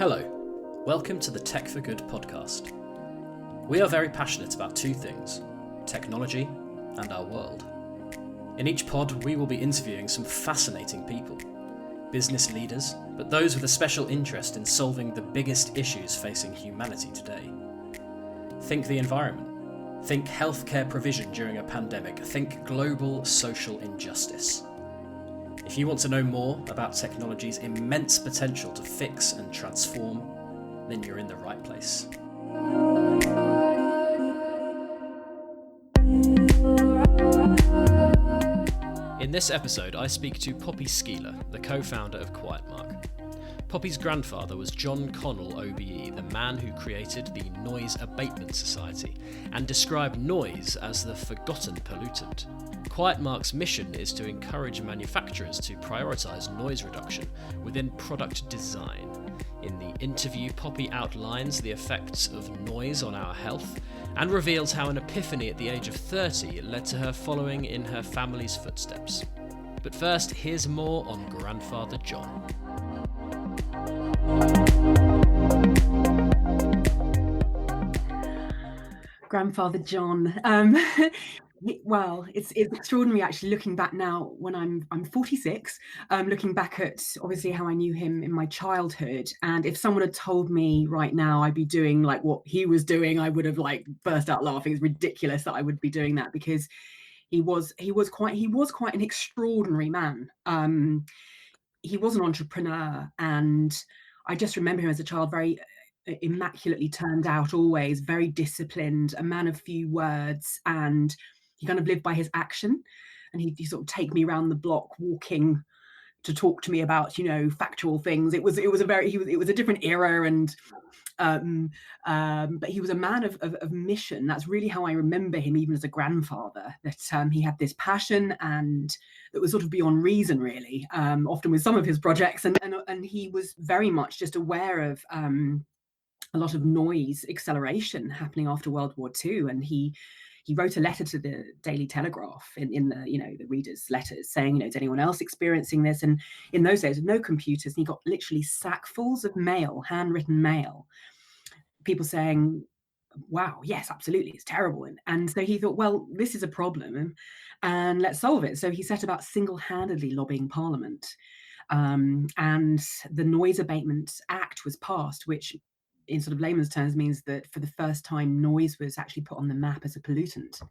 Hello, welcome to the Tech for Good podcast. We are very passionate about two things, technology and our world. In each pod, we will be interviewing some fascinating people, business leaders, but those with a special interest in solving the biggest issues facing humanity today. Think the environment, think healthcare provision during a pandemic, think global social injustice. If you want to know more about technology's immense potential to fix and transform, then you're in the right place. In this episode, I speak to Poppy Szkiler, the co-founder of QuietMark. Poppy's grandfather was John Connell OBE, the man who created the Noise Abatement Society and described noise as the forgotten pollutant. QuietMark's mission is to encourage manufacturers to prioritise noise reduction within product design. In the interview, Poppy outlines the effects of noise on our health and reveals how an epiphany at the age of 30 led to her following in her family's footsteps. But first, here's more on Grandfather John. Grandfather John. Well, it's extraordinary actually looking back now when I'm 46, looking back at obviously how I knew him in my childhood. And if someone had told me right now I'd be doing like what he was doing, I would have like burst out laughing. It's ridiculous that I would be doing that because he was quite an extraordinary man. He was an entrepreneur, and I just remember him as a child very immaculately turned out, always very disciplined, a man of few words, and he kind of lived by his action. And he'd sort of take me around the block walking to talk to me about, factual things. It was a different era, and but he was a man of mission. That's really how I remember him, even as a grandfather, that he had this passion and that was sort of beyond reason, really, often with some of his projects. And he was very much just aware of a lot of noise acceleration happening after World War II. And he wrote a letter to the Daily Telegraph in the, the readers' letters saying, is anyone else experiencing this? And in those days, with no computers, and he got literally sackfuls of mail, handwritten mail, people saying, wow, yes, absolutely, it's terrible. And so he thought, well, this is a problem and let's solve it. So he set about single-handedly lobbying Parliament. And the Noise Abatement Act was passed, which in sort of layman's terms means that for the first time noise was actually put on the map as a pollutant.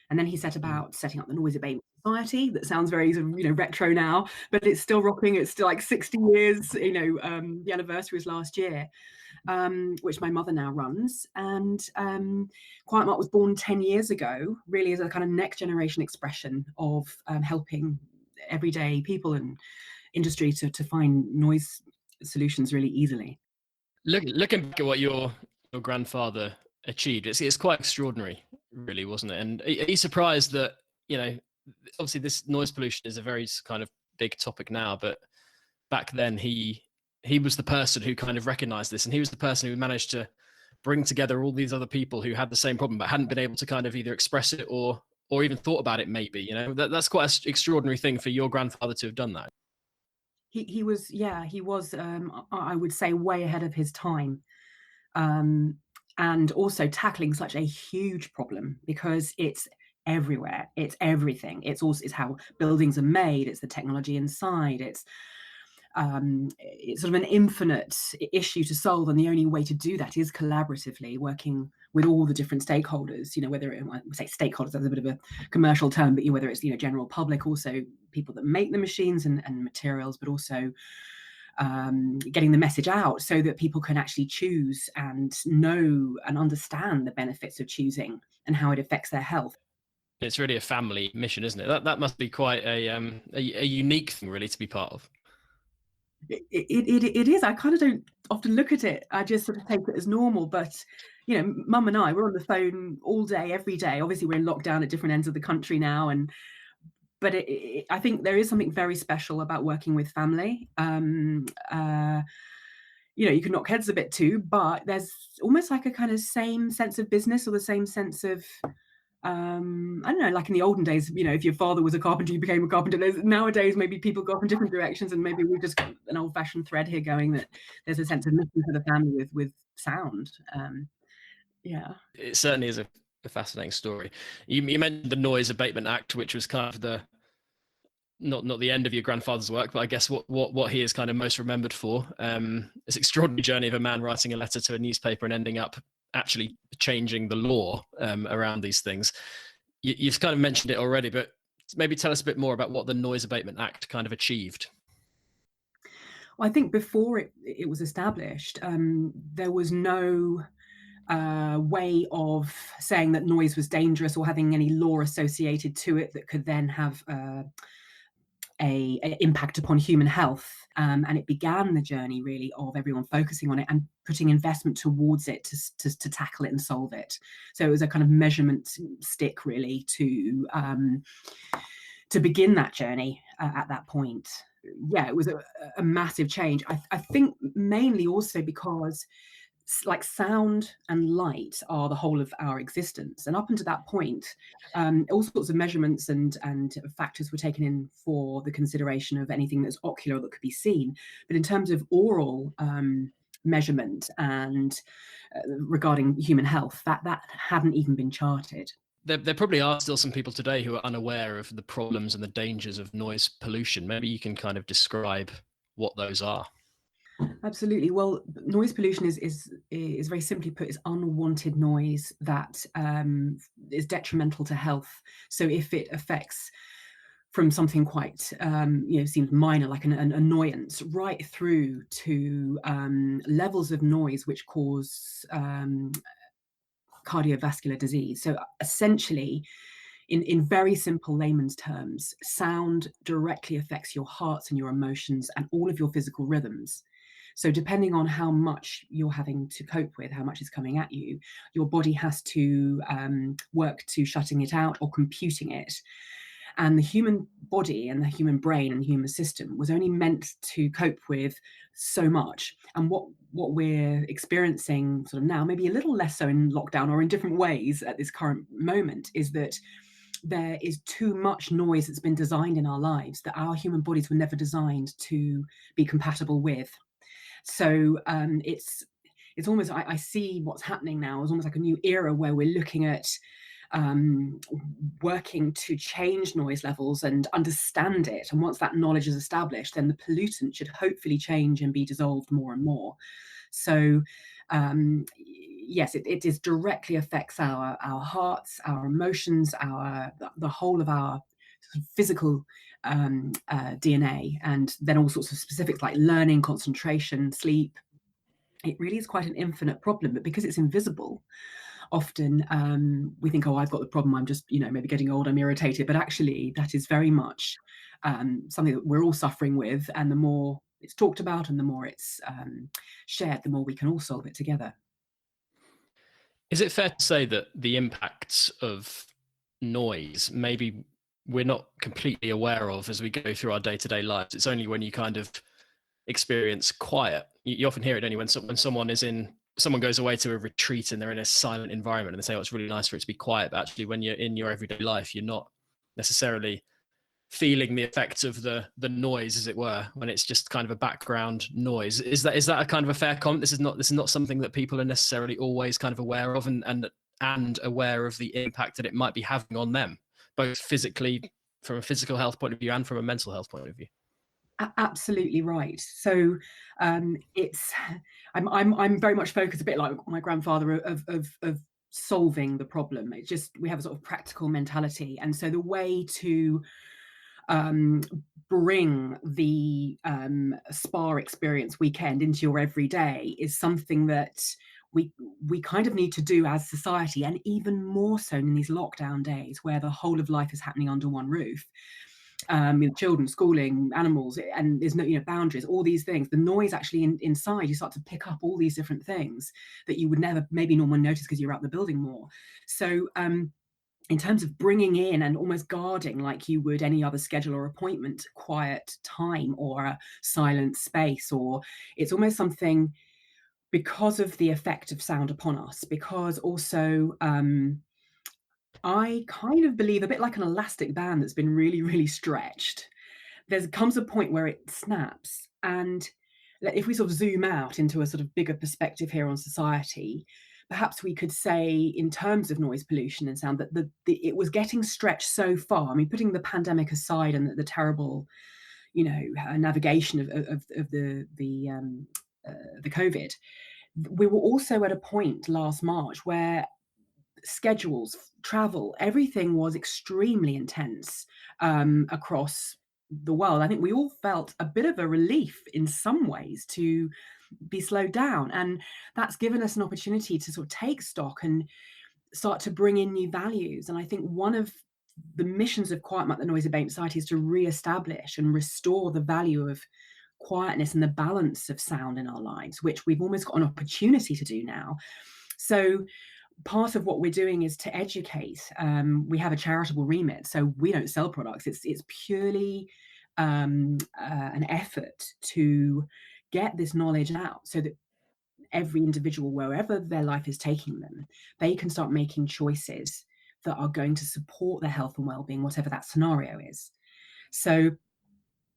And then he set about setting up the Noise Abatement Society. That sounds very retro now, but it's still rocking. It's still like 60 years. The anniversary was last year, which my mother now runs. And QuietMark was born 10 years ago, really as a kind of next generation expression of helping everyday people and industry to find noise solutions really easily. Looking back at what your grandfather achieved, it's quite extraordinary, really, wasn't it? And are you surprised that, obviously this noise pollution is a very kind of big topic now, but back then he was the person who kind of recognized this, and he was the person who managed to bring together all these other people who had the same problem but hadn't been able to kind of either express it or even thought about it, maybe. That's quite an extraordinary thing for your grandfather to have done that. He was, I would say, way ahead of his time, and also tackling such a huge problem because it's everywhere. It's everything. It's how buildings are made. It's the technology inside. It's sort of an infinite issue to solve, and the only way to do that is collaboratively working with all the different stakeholders. Whether I say stakeholders, that's a bit of a commercial term, but whether it's general public, also people that make the machines and materials, but also getting the message out so that people can actually choose and know and understand the benefits of choosing and how it affects their health. It's really a family mission, isn't it? That must be quite a unique thing, really, to be part of. It is. I kind of don't often look at it. I just sort of take it as normal. But Mum and I, we're on the phone all day, every day. Obviously, we're in lockdown at different ends of the country now, but I think there is something very special about working with family. You can knock heads a bit too, but there's almost like a kind of same sense of business or the same sense of I don't know, like in the olden days, if your father was a carpenter, you became a carpenter. Nowadays, maybe people go off in different directions, and maybe we've just got an old-fashioned thread here going, that there's a sense of mission to the family with sound. Yeah. It certainly is a fascinating story. You mentioned the Noise Abatement Act, which was kind of the not the end of your grandfather's work, but I guess what he is kind of most remembered for. This extraordinary journey of a man writing a letter to a newspaper and ending up actually changing the law around these things. You've kind of mentioned it already, but maybe tell us a bit more about what the Noise Abatement Act kind of achieved. Well, I think before it was established, there was no way of saying that noise was dangerous, or having any law associated to it that could then have a impact upon human health. And it began the journey really of everyone focusing on it and putting investment towards it to tackle it and solve it. So it was a kind of measurement stick really to begin that journey at that point. Yeah, it was a massive change. I think mainly also because like sound and light are the whole of our existence, and up until that point, all sorts of measurements and factors were taken in for the consideration of anything that's ocular that could be seen. But in terms of oral measurement and regarding human health, that hadn't even been charted. There probably are still some people today who are unaware of the problems and the dangers of noise pollution. Maybe you can kind of describe what those are. Absolutely. Well, noise pollution is very simply put, is unwanted noise that is detrimental to health. So if it affects from something quite seems minor, like an annoyance, right through to levels of noise which cause cardiovascular disease. So essentially, in very simple layman's terms, sound directly affects your hearts and your emotions and all of your physical rhythms. So depending on how much you're having to cope with, how much is coming at you, your body has to work to shutting it out or computing it. And the human body and the human brain and human system was only meant to cope with so much. And what we're experiencing sort of now, maybe a little less so in lockdown or in different ways at this current moment, is that there is too much noise that's been designed in our lives that our human bodies were never designed to be compatible with. So it's almost, I see what's happening now as almost like a new era where we're looking at working to change noise levels and understand it. And once that knowledge is established, then the pollutant should hopefully change and be dissolved more and more. So yes, it is directly affects our hearts, our emotions, the whole of our physical DNA, and then all sorts of specifics like learning, concentration, sleep. It really is quite an infinite problem, but because it's invisible, often we think, oh, I've got the problem, I'm just maybe getting old, I'm irritated, but actually that is very much something that we're all suffering with, and the more it's talked about and the more it's shared, the more we can all solve it together. Is it fair to say that the impacts of noise maybe we're not completely aware of as we go through our day-to-day lives? It's only when you kind of experience quiet. You often hear it only when someone goes away to a retreat and they're in a silent environment and they say, oh, it's really nice for it to be quiet. But actually, when you're in your everyday life, you're not necessarily feeling the effects of the noise, as it were, when it's just kind of a background noise. Is that a kind of a fair comment? This is not something that people are necessarily always kind of aware of, and aware of the impact that it might be having on them, both physically, from a physical health point of view, and from a mental health point of view. Absolutely right. So it's I'm very much focused, a bit like my grandfather, of solving the problem. It's just we have a sort of practical mentality, and so the way to bring the spa experience weekend into your everyday is something that we kind of need to do as society, and even more so in these lockdown days where the whole of life is happening under one roof. Children, schooling, animals, and there's no boundaries, all these things. The noise actually inside, you start to pick up all these different things that you would never maybe normally notice because you're out in the building more. So in terms of bringing in and almost guarding, like you would any other schedule or appointment, quiet time or a silent space, or it's almost something, because of the effect of sound upon us, because also I kind of believe, a bit like an elastic band that's been really, really stretched, there comes a point where it snaps. And if we sort of zoom out into a sort of bigger perspective here on society, perhaps we could say, in terms of noise pollution and sound, that it was getting stretched so far. I mean, putting the pandemic aside and the terrible, navigation of the COVID, we were also at a point last March where schedules, travel, everything was extremely intense across the world. I think we all felt a bit of a relief in some ways to be slowed down. And that's given us an opportunity to sort of take stock and start to bring in new values. And I think one of the missions of Quiet Monk, the Noise Abatement Society, is to re-establish and restore the value of quietness and the balance of sound in our lives, which we've almost got an opportunity to do now. So part of what we're doing is to educate. We have a charitable remit, so we don't sell products. It's purely an effort to get this knowledge out so that every individual, wherever their life is taking them, they can start making choices that are going to support their health and well-being, whatever that scenario is. So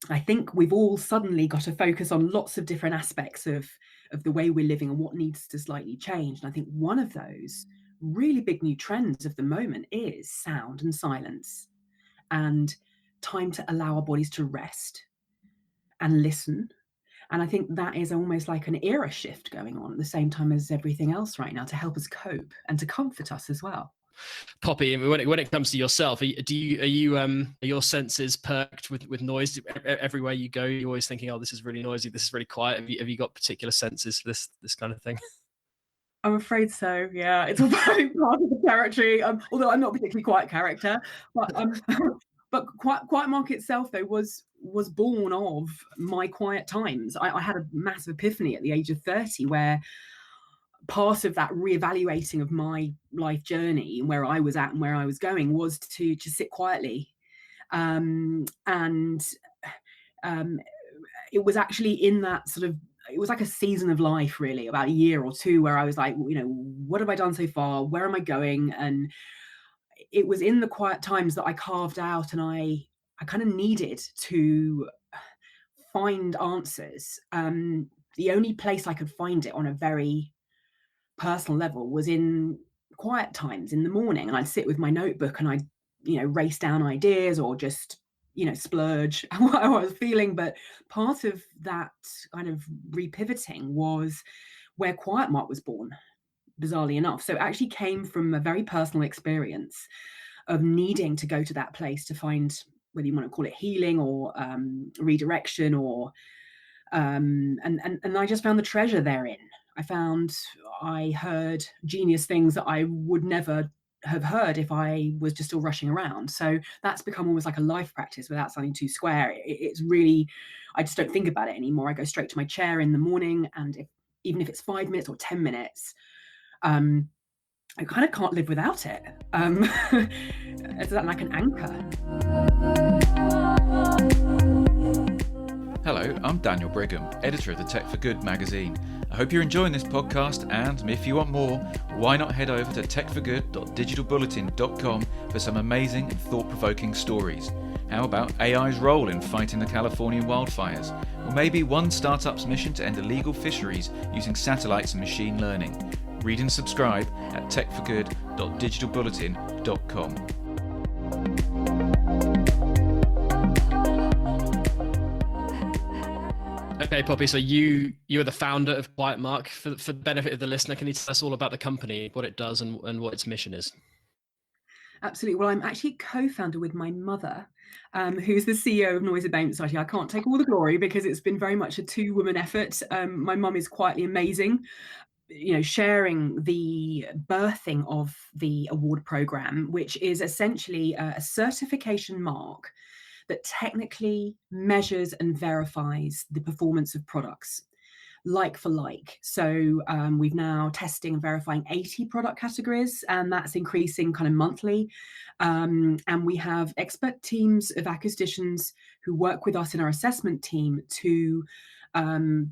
I think we've all suddenly got to focus on lots of different aspects of the way we're living and what needs to slightly change. And I think one of those really big new trends of the moment is sound and silence, and time to allow our bodies to rest and listen. And I think that is almost like an era shift going on at the same time as everything else right now, to help us cope and to comfort us as well. Poppy, I mean, when it comes to yourself, are your senses perked with noise everywhere you go? You're always thinking, oh, this is really noisy, this is really quiet. Have you got particular senses for this kind of thing? I'm afraid so. Yeah, it's all part of the territory. Although I'm not a particularly quiet character, but but Quiet Mark itself, though, was born of my quiet times. I had a massive epiphany at the age of 30, where part of that reevaluating of my life journey and where I was at and where I was going was to just sit quietly. And it was actually in that sort of, it was like a season of life, really, about a year or two, where I was like, what have I done so far? Where am I going? And it was in the quiet times that I carved out, and I kind of needed to find answers. The only place I could find it on a very personal level was in quiet times in the morning, and I'd sit with my notebook and I'd race down ideas or just splurge what I was feeling. But part of that kind of repivoting was where Quiet Mark was born, bizarrely enough. So it actually came from a very personal experience of needing to go to that place to find, whether you want to call it healing or redirection, or and I just found the treasure therein. I heard genius things that I would never have heard if I was just still rushing around. So that's become almost like a life practice without sounding too square. It's really, I just don't think about it anymore. I go straight to my chair in the morning, and even if it's 5 minutes or 10 minutes, I kind of can't live without it. It's like an anchor. Hello, I'm Daniel Brigham, editor of the Tech for Good magazine. I hope you're enjoying this podcast, and if you want more, why not head over to techforgood.digitalbulletin.com for some amazing and thought-provoking stories. How about AI's role in fighting the Californian wildfires? Or maybe one startup's mission to end illegal fisheries using satellites and machine learning. Read and subscribe at techforgood.digitalbulletin.com. Okay, Poppy, so you're the founder of Quiet Mark. For the benefit of the listener, can you tell us all about the company, what it does and what its mission is? Absolutely. Well, I'm actually co-founder with my mother, who's the CEO of Noise Abatement Society. I can't take all the glory because it's been very much a two-woman effort. My mum is quietly amazing, sharing the birthing of the award program, which is essentially a certification mark that technically measures and verifies the performance of products like for like. So we've now testing and verifying 80 product categories, and that's increasing kind of monthly. And we have expert teams of acousticians who work with us in our assessment team to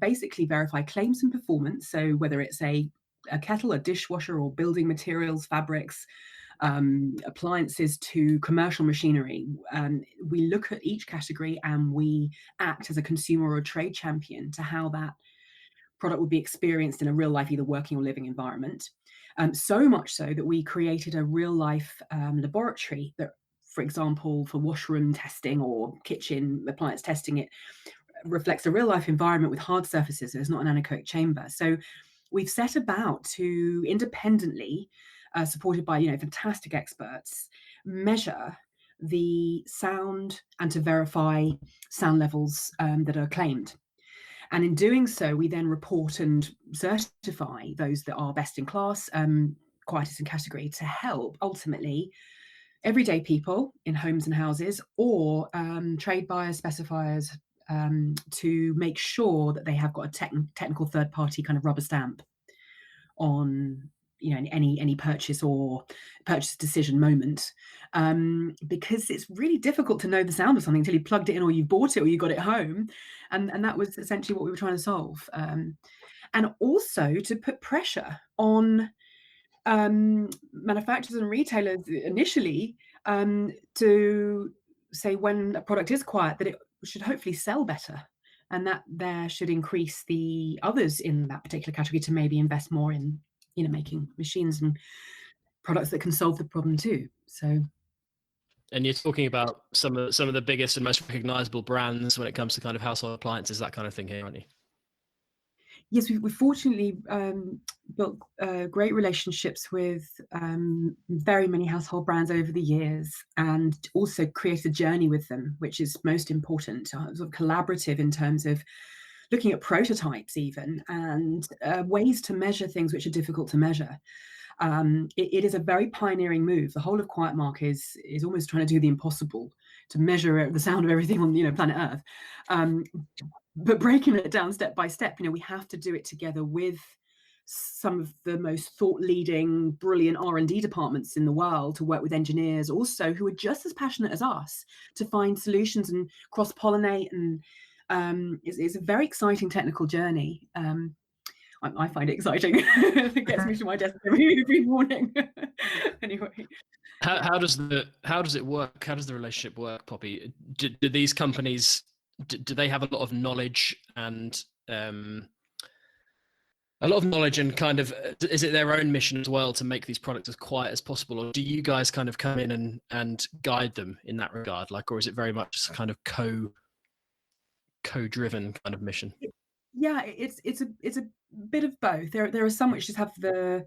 basically verify claims and performance. So whether it's a kettle, a dishwasher, or building materials, fabrics, appliances to commercial machinery. We look at each category and we act as a consumer or a trade champion to how that product would be experienced in a real life, either working or living environment. So much so that we created a real life laboratory that, for example, for washroom testing or kitchen appliance testing, it reflects a real life environment with hard surfaces. So it's not an anechoic chamber. So we've set about to independently, supported by fantastic experts, measure the sound and to verify sound levels that are claimed. And in doing so, we then report and certify those that are best in class, quietest in category, to help ultimately everyday people in homes and houses, or trade buyers, specifiers, to make sure that they have got a technical third party kind of rubber stamp on any purchase or purchase decision moment, because it's really difficult to know the sound of something until you plugged it in or you bought it or you got it home, and that was essentially what we were trying to solve, and also to put pressure on manufacturers and retailers initially, to say when a product is quiet that it should hopefully sell better, and that there should increase the others in that particular category to maybe invest more in making machines and products that can solve the problem too. So, and you're talking about some of the biggest and most recognizable brands when it comes to kind of household appliances, that kind of thing here, aren't you? Yes, we've fortunately built great relationships with very many household brands over the years, and also created a journey with them, which is most important, sort of collaborative in terms of looking at prototypes even, and ways to measure things which are difficult to measure. It is a very pioneering move. The whole of QuietMark is almost trying to do the impossible, to measure the sound of everything on planet Earth. But breaking it down step by step, we have to do it together with some of the most thought-leading, brilliant R&D departments in the world, to work with engineers also who are just as passionate as us to find solutions and cross-pollinate. And it's a very exciting technical journey. I find it exciting. It gets me to my desk every morning. Anyway. How does it work? How does the relationship work, Poppy? Do these companies, do they have a lot of knowledge and kind of, is it their own mission as well to make these products as quiet as possible, or do you guys kind of come in and guide them in that regard, or is it very much kind of co-driven kind of mission? Yeah, it's a bit of both. There are some which just have the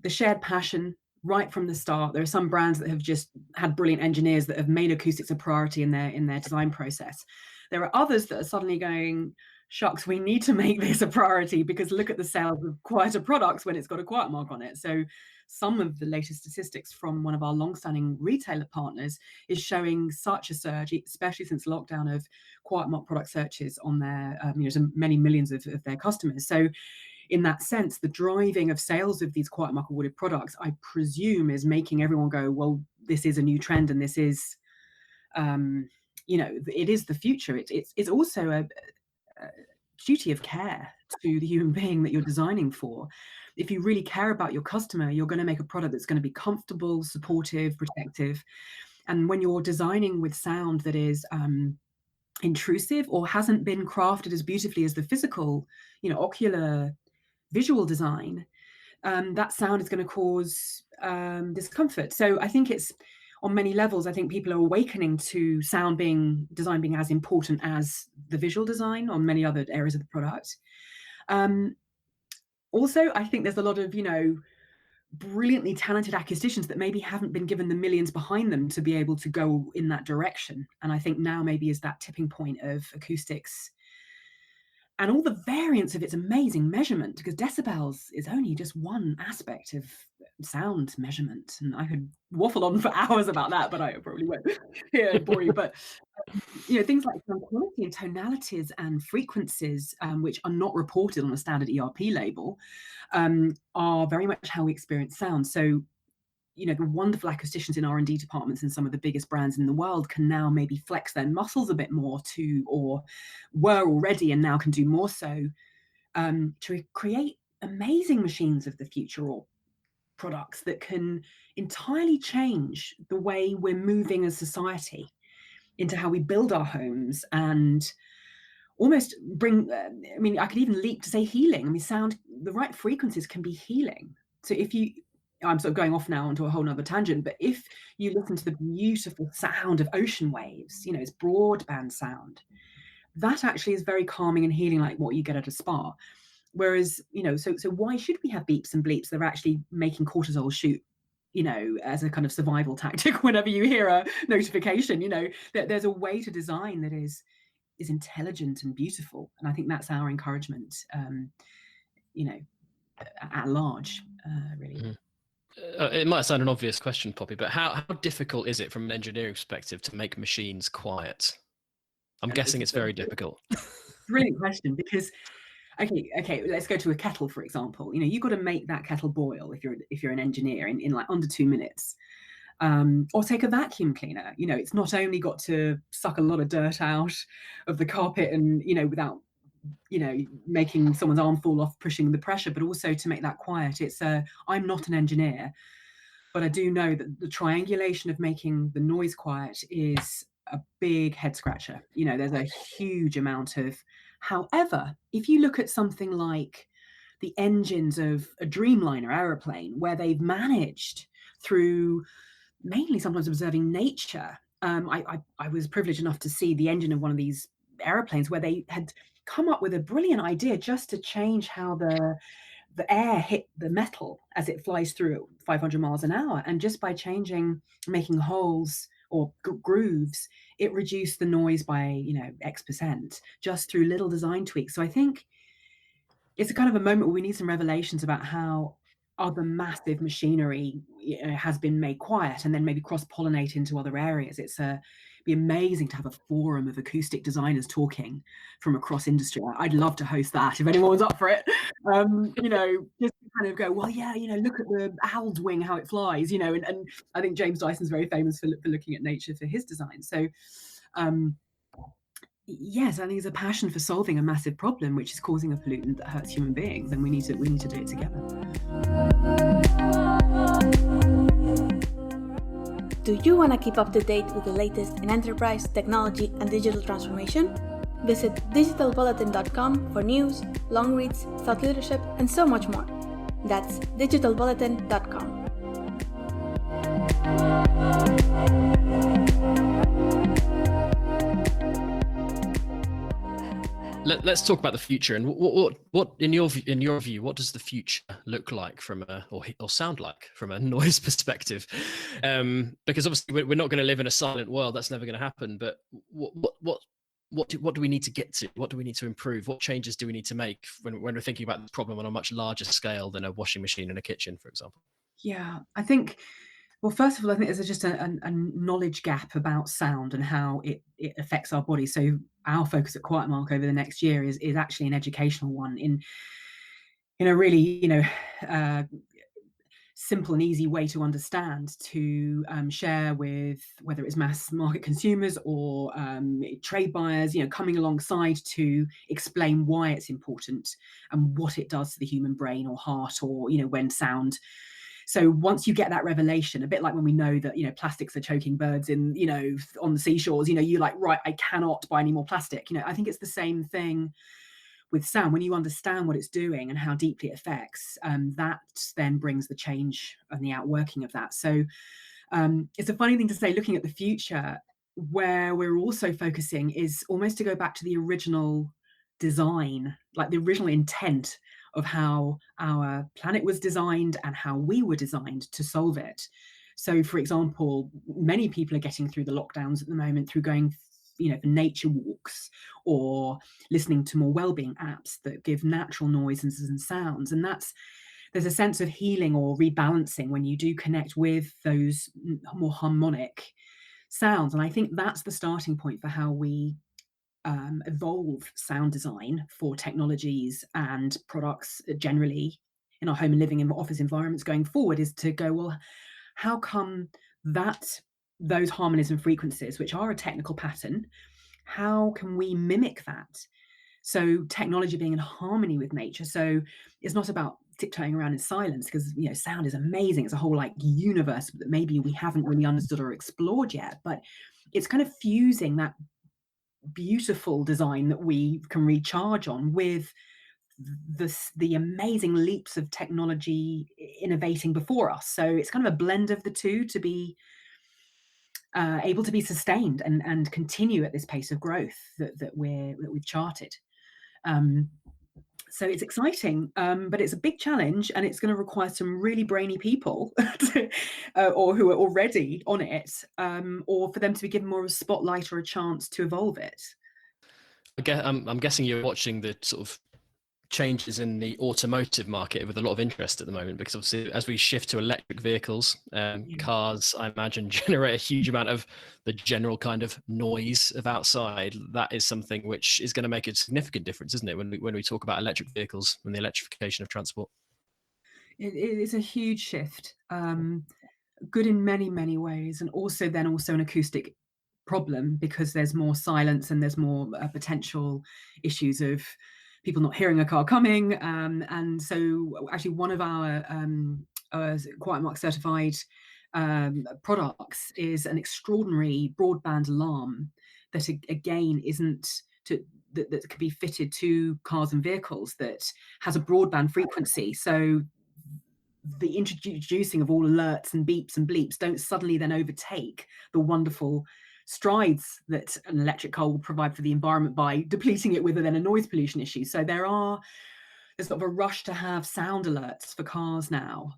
shared passion right from the start. There are some brands that have just had brilliant engineers that have made acoustics a priority in their design process. There are others that are suddenly going, shucks, we need to make this a priority, because look at the sales of quieter products when it's got a QuietMark on it. So some of the latest statistics from one of our long-standing retailer partners is showing such a surge, especially since lockdown, of QuietMark product searches on their so many millions of their customers. So in that sense, the driving of sales of these QuietMark awarded products, I presume, is making everyone go, well, this is a new trend, and this is it is the future. It's also a duty of care to the human being that you're designing for. If you really care about your customer, you're going to make a product that's going to be comfortable, supportive, protective. And when you're designing with sound that is intrusive or hasn't been crafted as beautifully as the physical, ocular visual design, that sound is going to cause discomfort. So I think it's, on many levels, I think people are awakening to design being as important as the visual design on many other areas of the product. Also, I think there's a lot of, brilliantly talented acousticians that maybe haven't been given the millions behind them to be able to go in that direction. And I think now maybe is that tipping point of acoustics and all the variance of its amazing measurement, because decibels is only just one aspect of sound measurement. And I could waffle on for hours about that, but I probably won't here and bore you. But things like sound quality and tonalities and frequencies, which are not reported on a standard ERP label, are very much how we experience sound. So the wonderful acousticians in R&D departments in some of the biggest brands in the world can now maybe flex their muscles a bit more or were already and now can do more so, to create amazing machines of the future, or products that can entirely change the way we're moving as society into how we build our homes, and almost bring, I mean, I could even leap to say healing. I mean, sound, the right frequencies can be healing. So if you, I'm sort of going off now onto a whole nother tangent, but if you listen to the beautiful sound of ocean waves, you know, it's broadband sound, that actually is very calming and healing, like what you get at a spa. Whereas, you know, so why should we have beeps and bleeps that are actually making cortisol shoot, you know, as a kind of survival tactic whenever you hear a notification? You know, there's a way to design that is intelligent and beautiful, and I think that's our encouragement, you know, at large, really. It might sound an obvious question, Poppy, but how difficult is it from an engineering perspective to make machines quiet? I'm guessing it's very difficult. Brilliant question, because okay, let's go to a kettle, for example. You know, you've got to make that kettle boil if you're an engineer in like under 2 minutes. Or take a vacuum cleaner. You know, it's not only got to suck a lot of dirt out of the carpet and, you know, without, you know, making someone's arm fall off pushing the pressure, but also to make that quiet. It's I'm not an engineer, but I do know that the triangulation of making the noise quiet is a big head scratcher. You know, there's a huge amount of, however, if you look at something like the engines of a Dreamliner aeroplane, where they've managed through mainly sometimes observing nature. I was privileged enough to see the engine of one of these airplanes where they had come up with a brilliant idea just to change how the air hit the metal as it flies through 500 miles an hour. And just by making holes or grooves, it reduced the noise by, you know, X% just through little design tweaks. So I think it's a kind of a moment where we need some revelations about how other massive machinery, you know, has been made quiet and then maybe cross-pollinate into other areas. It's be amazing to have a forum of acoustic designers talking from across industry. I'd love to host that if anyone's up for it. You know, just kind of go, well, yeah, you know, look at the owl's wing, how it flies, you know, and I think James Dyson's very famous for looking at nature for his design. So yes, I think there's a passion for solving a massive problem which is causing a pollutant that hurts human beings, and we need to do it together. Do you want to keep up to date with the latest in enterprise, technology, and digital transformation? Visit digitalbulletin.com for news, long reads, thought leadership, and so much more. That's digitalbulletin.com. Let's talk about the future, and what in your view, what does the future look like from or sound like from a noise perspective? Because obviously we're not going to live in a silent world. That's never going to happen. But what do we need to get to? What do we need to improve? What changes do we need to make when we're thinking about this problem on a much larger scale than a washing machine in a kitchen, for example? Yeah, I think. Well, first of all, I think there's just a knowledge gap about sound and how it affects our body. So our focus at QuietMark over the next year is actually an educational one in a really, you know, simple and easy way to understand, to share with whether it's mass market consumers or trade buyers, you know, coming alongside to explain why it's important and what it does to the human brain or heart, or, you know, when sound. So once you get that revelation, a bit like when we know that, you know, plastics are choking birds in, you know, on the seashores, you know, you're like, right, I cannot buy any more plastic. You know, I think it's the same thing with sound. When you understand what it's doing and how deeply it affects, that then brings the change and the outworking of that. So it's a funny thing to say, looking at the future, where we're also focusing is almost to go back to the original design, like the original intent of how our planet was designed and how we were designed to solve it. So, for example, many people are getting through the lockdowns at the moment through going, you know, for nature walks or listening to more well-being apps that give natural noises and sounds. And there's a sense of healing or rebalancing when you do connect with those more harmonic sounds. And I think that's the starting point for how we evolve sound design for technologies and products generally in our home and living and office environments going forward, is to go, well, how come those harmonies and frequencies, which are a technical pattern, how can we mimic that So technology being in harmony with nature. So it's not about tiptoeing around in silence, because sound is amazing. It's a whole like universe that maybe we haven't really understood or explored yet, but it's kind of fusing that beautiful design that we can recharge on with the amazing leaps of technology innovating before us. So it's kind of a blend of the two to be able to be sustained and continue at this pace of growth that we've charted. So it's exciting, but it's a big challenge, and it's going to require some really brainy people or who are already on it, or for them to be given more of a spotlight or a chance to evolve it. I'm guessing you're watching the sort of changes in the automotive market with a lot of interest at the moment, because obviously as we shift to electric vehicles, cars, I imagine, generate a huge amount of the general kind of noise of outside. That is something which is going to make a significant difference, isn't it, when we talk about electric vehicles and the electrification of transport? It is a huge shift, good in many ways, and also an acoustic problem, because there's more silence and there's more potential issues of people not hearing a car coming. And so actually one of our Quiet Mark certified products is an extraordinary broadband alarm that again that could be fitted to cars and vehicles, that has a broadband frequency. So the introducing of all alerts and beeps and bleeps don't suddenly then overtake the wonderful strides that an electric car will provide for the environment by depleting it with then a noise pollution issue. So there's sort of a rush to have sound alerts for cars now,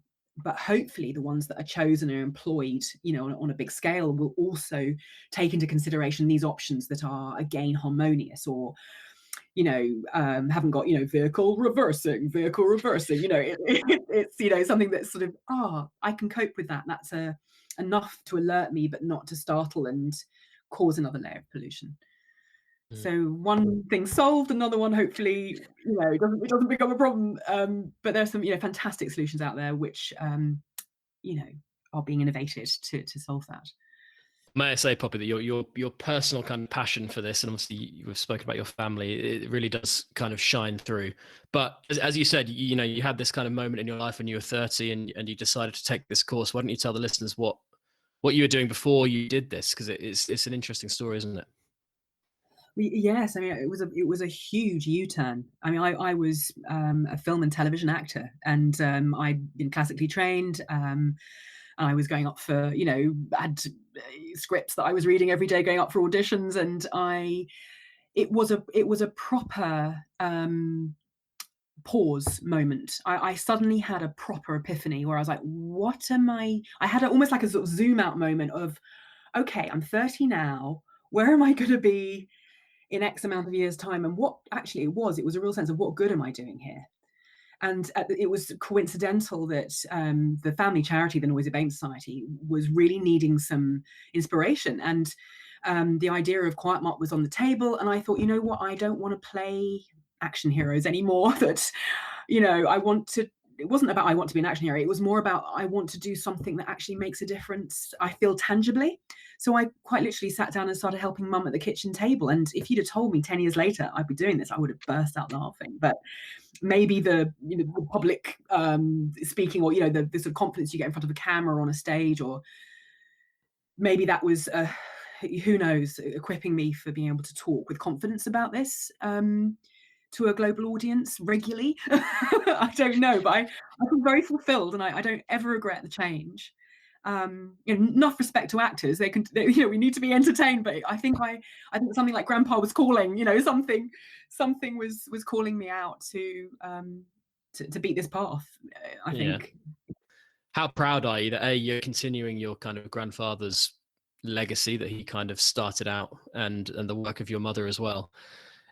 but hopefully the ones that are chosen and employed, on a big scale, will also take into consideration these options that are again harmonious, or haven't got vehicle reversing. It's something that's sort of I can cope with that. That's enough to alert me, but not to startle and cause another layer of pollution. So one thing solved, another one hopefully it doesn't become a problem. But there's some fantastic solutions out there which are being innovated to solve that. May I say, Poppy, that your personal kind of passion for this, and obviously you've spoken about your family, it really does kind of shine through. But as you said, you had this kind of moment in your life when you were 30 and you decided to take this course. Why don't you tell the listeners what you were doing before you did this? Because it's an interesting story, isn't it? Yes, I mean it was a huge U-turn. I mean, I was a film and television actor, and I'd been classically trained. I was going up for, had scripts that I was reading every day, going up for auditions, and it was a proper pause moment. I suddenly had a proper epiphany where I was like, what am I had almost like a sort of zoom out moment of, okay, I'm 30 now. Where am I going to be in X amount of years' time? And what actually it was a real sense of, what good am I doing here? And it was coincidental that the family charity, the Noise Abatement Society, was really needing some inspiration. And the idea of Quiet Mark was on the table. And I thought, what, I don't want to play action heroes anymore. That, it wasn't about I want to be an action hero. It was more about I want to do something that actually makes a difference. I feel tangibly. So I quite literally sat down and started helping mum at the kitchen table. And if you'd have told me 10 years later I'd be doing this, I would have burst out laughing. But maybe the public speaking, or the sort of confidence you get in front of a camera on a stage, or maybe that was who knows, equipping me for being able to talk with confidence about this to a global audience regularly. I don't know, but I feel very fulfilled, and I don't ever regret the change. Enough respect to actors. They we need to be entertained, but I think something like Grandpa was calling, something was calling me out to beat this path, I think. How proud are you that you're continuing your kind of grandfather's legacy that he kind of started out, and the work of your mother as well,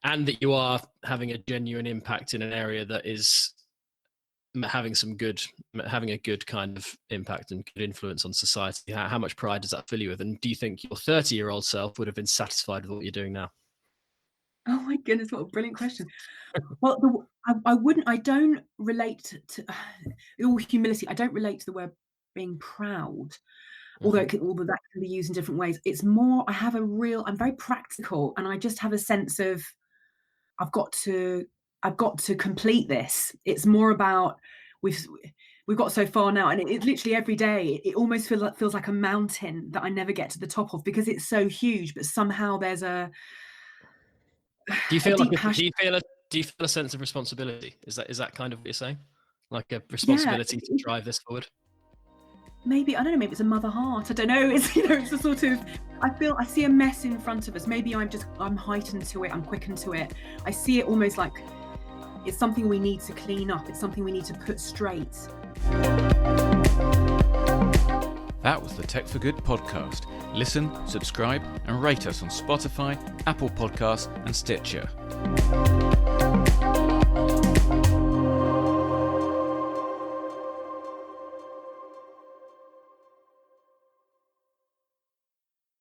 and that you are having a genuine impact in an area that is having a good kind of impact and good influence on society? How much pride does that fill you with? And do you think your 30-year-old self would have been satisfied with what you're doing now? Oh my goodness, what a brilliant question. Well, I don't relate to all humility. I don't relate to the word being proud, although that can be used in different ways. It's more, I'm very practical, and I just have a sense of I've got to complete this. It's more about we've got so far now, and it literally every day it almost feels like a mountain that I never get to the top of because it's so huge. But somehow there's a do you feel deep like passion. do you feel a sense of responsibility? Is that kind of what you're saying? Like a responsibility to drive this forward? Maybe, I don't know, maybe it's a mother heart. I don't know. It's, it's a sort of, I see a mess in front of us. Maybe I'm heightened to it. I'm quickened to it. I see it almost like it's something we need to clean up. It's something we need to put straight. That was the Tech for Good podcast. Listen, subscribe, and rate us on Spotify, Apple Podcasts, and Stitcher.